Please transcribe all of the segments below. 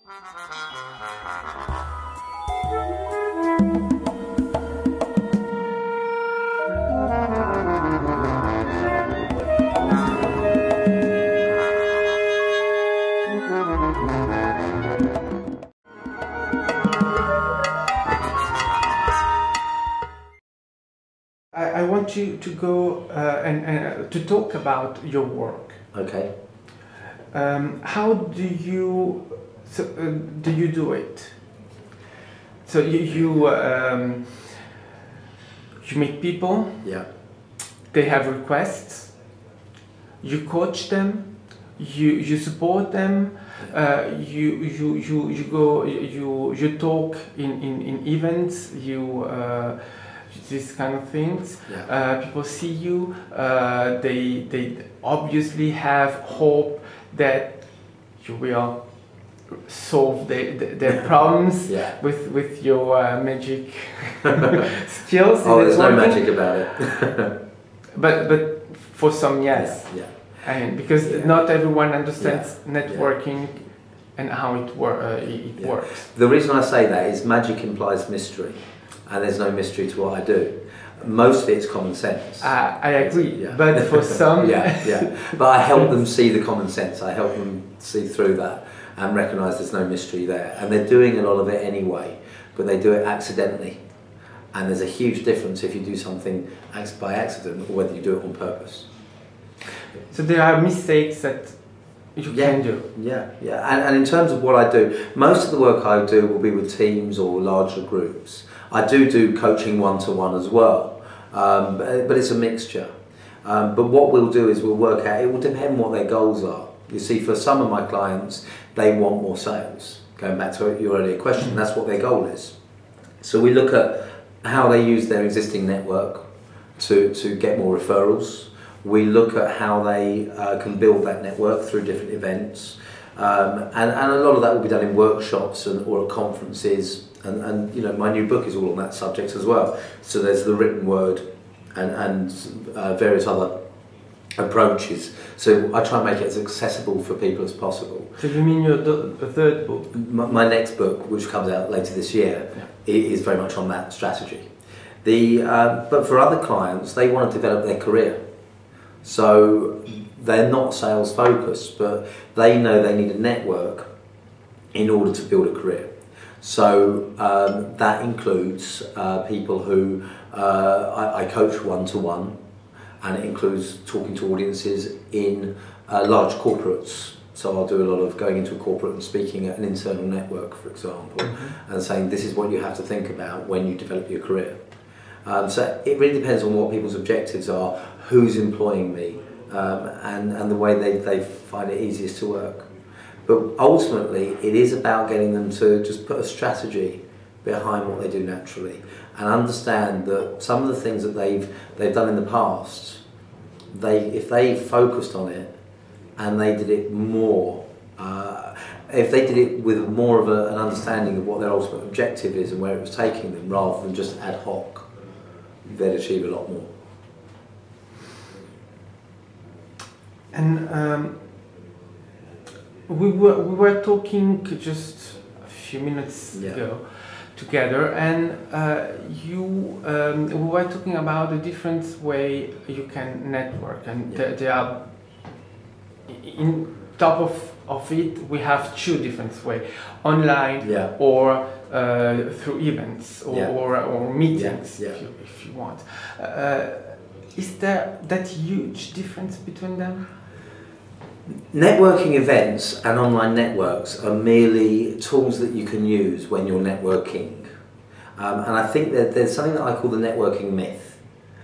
I want you to go and to talk about your work. Okay. How do you do it? So you meet people. Yeah. They have requests. You coach them. You support them. You go. You talk in events. These kind of things. Yeah. People see you. They obviously have hope that you will solve their problems with your magic skills. Oh, there's no magic about it. but for some, yes. Yeah. And because not everyone understands networking and how it works. The reason I say that is magic implies mystery, and there's no mystery to what I do. Most of it's common sense. I agree, but for some... But I help them see the common sense. I help them see through that and recognise there's no mystery there. And they're doing a lot of it anyway, but they do it accidentally. And there's a huge difference if you do something by accident or whether you do it on purpose. So there are mistakes that you can do. And in terms of what I do, most of the work I do will be with teams or larger groups. I do coaching one-to-one as well, but it's a mixture. But what we'll do is we'll work out, it will depend what their goals are. You see, for some of my clients, they want more sales. Going back to your earlier question, that's what their goal is. So we look at how they use their existing network to get more referrals. We look at how they can build that network through different events. And a lot of that will be done in workshops or at conferences. And you know, my new book is all on that subject as well. So there's the written word and various other approaches. So I try and make it as accessible for people as possible. So you mean your third book? My next book, which comes out later this year, is very much on that strategy. But for other clients, they want to develop their career. So they're not sales focused, but they know they need a network in order to build a career. So that includes people who I coach one-to-one, and it includes talking to audiences in large corporates. So I'll do a lot of going into a corporate and speaking at an internal network, for example, and saying this is what you have to think about when you develop your career. So it really depends on what people's objectives are, who's employing me, and the way they find it easiest to work. But ultimately, it is about getting them to just put a strategy behind what they do naturally and understand that some of the things that they've done in the past, if they focused on it and they did it more, if they did it with more of an understanding of what their ultimate objective is and where it was taking them rather than just ad hoc, they'd achieve a lot more. And we were talking just a few minutes ago together, and we were talking about the different way you can network, and there are in top of it we have two different ways: online or through events or meetings, if you want. Is there that huge difference between them? Networking events and online networks are merely tools that you can use when you're networking. And I think that there's something that I call the networking myth.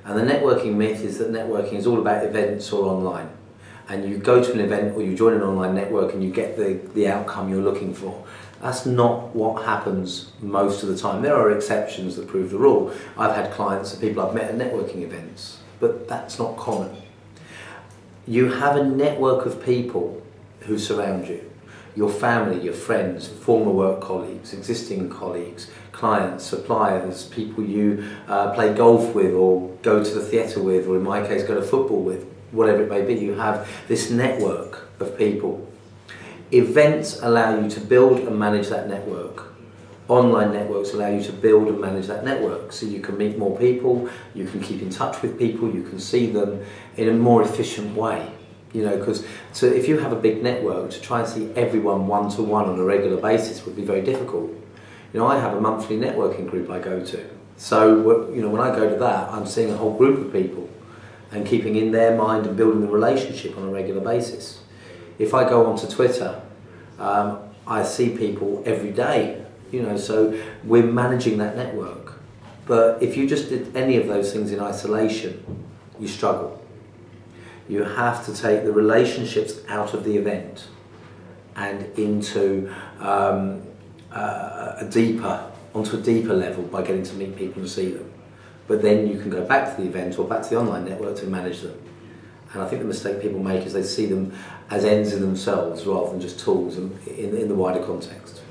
And the networking myth is that networking is all about events or online. And you go to an event or you join an online network and you get the outcome you're looking for. That's not what happens most of the time. There are exceptions that prove the rule. I've had clients and people I've met at networking events, but that's not common. You have a network of people who surround you. Your family, your friends, former work colleagues, existing colleagues, clients, suppliers, people you play golf with or go to the theatre with, or in my case go to football with, whatever it may be. You have this network of people. Events allow you to build and manage that network. Online networks allow you to build and manage that network, so you can meet more people, you can keep in touch with people, you can see them in a more efficient way. You know, because so if you have a big network, to try and see everyone one-to-one on a regular basis would be very difficult. You know, I have a monthly networking group I go to. So, you know, when I go to that, I'm seeing a whole group of people and keeping in their mind and building the relationship on a regular basis. If I go onto Twitter, I see people every day, you know, so we're managing that network. But if you just did any of those things in isolation, you struggle. You have to take the relationships out of the event and into onto a deeper level by getting to meet people and see them. But then you can go back to the event or back to the online network to manage them. And I think the mistake people make is they see them as ends in themselves rather than just tools in the wider context.